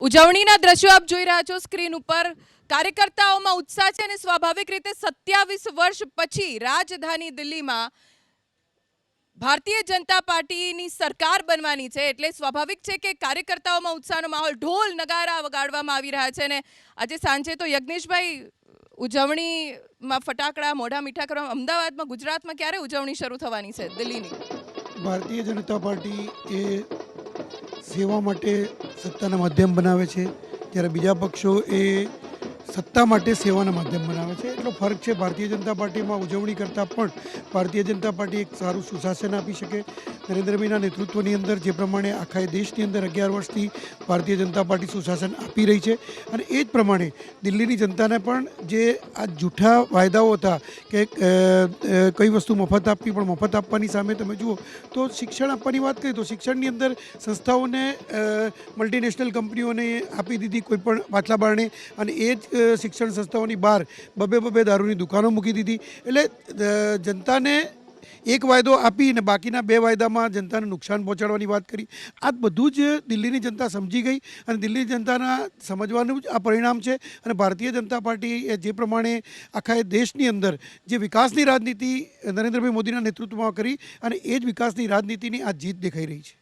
ઉજવણીના દ્રશ્યો આપ જોઈ રહ્યા છો સ્ક્રીન ઉપર। કાર્યકર્તાઓમાં ઉત્સાહ છે અને સ્વાભાવિક રીતે 27 વર્ષ પછી રાજધાની દિલ્હીમાં ભારતીય જનતા પાર્ટીની સરકાર બનવાની છે, એટલે સ્વાભાવિક છે કે કાર્યકર્તાઓમાં ઉત્સાહનો માહોલ, ઢોલ નગારા વગાડવામાં આવી રહ્યા છે। અને આજે સાંજે તો યજ્ઞેશભાઈ, ઉજવણીમાં ફટાકડા મોઢા મીઠા કરવામાં અમદાવાદમાં, ગુજરાતમાં ક્યારે ઉજવણી શરૂ થવાની છે દિલ્હીની? ભારતીય જનતા પાર્ટી એ સેવા માટે સત્તાના માધ્યમ બનાવે છે, જ્યારે બીજા પક્ષો એ સત્તા માટે સેવાના માધ્યમ બનાવે છે। એટલો ફરક છે। ભારતીય જનતા પાર્ટીમાં ઉજવણી કરતાં પણ ભારતીય જનતા પાર્ટી એક સારું સુશાસન આપી શકે। નરેન્દ્રભાઈના નેતૃત્વની અંદર જે પ્રમાણે આખા દેશની અંદર 11 વર્ષથી ભારતીય જનતા પાર્ટી સુશાસન આપી રહી છે, અને એ જ પ્રમાણે દિલ્હીની જનતાને પણ જે આ જૂઠા વાયદાઓ હતા કે કઈ વસ્તુ મફત આપવી, પણ મફત આપવાની સામે તમે જુઓ તો શિક્ષણ આપવાની વાત કરીએ તો શિક્ષણની અંદર સંસ્થાઓને મલ્ટીનેશનલ કંપનીઓને આપી દીધી કોઈ પણ પાછલા બારણે, અને એ જ શિક્ષણ સંસ્થાઓની બહાર બબે દારૂની દુકાનો મૂકી દીધી। એટલે જનતાને એક વાયદો આપી અને બાકીના 2 વાયદામાં જનતાને નુકસાન પહોંચાડવાની વાત કરી। આ બધું જ દિલ્હીની જનતા સમજી ગઈ, અને દિલ્હી જનતાના સમજવાનું જ આ પરિણામ છે। અને ભારતીય જનતા પાર્ટી જે પ્રમાણે આખા દેશની અંદર જે વિકાસની રાજનીતિ નરેન્દ્રભાઈ મોદીના નેતૃત્વમાં કરી, અને એ જ વિકાસની રાજનીતિની આ જીત દેખાઈ રહી છે।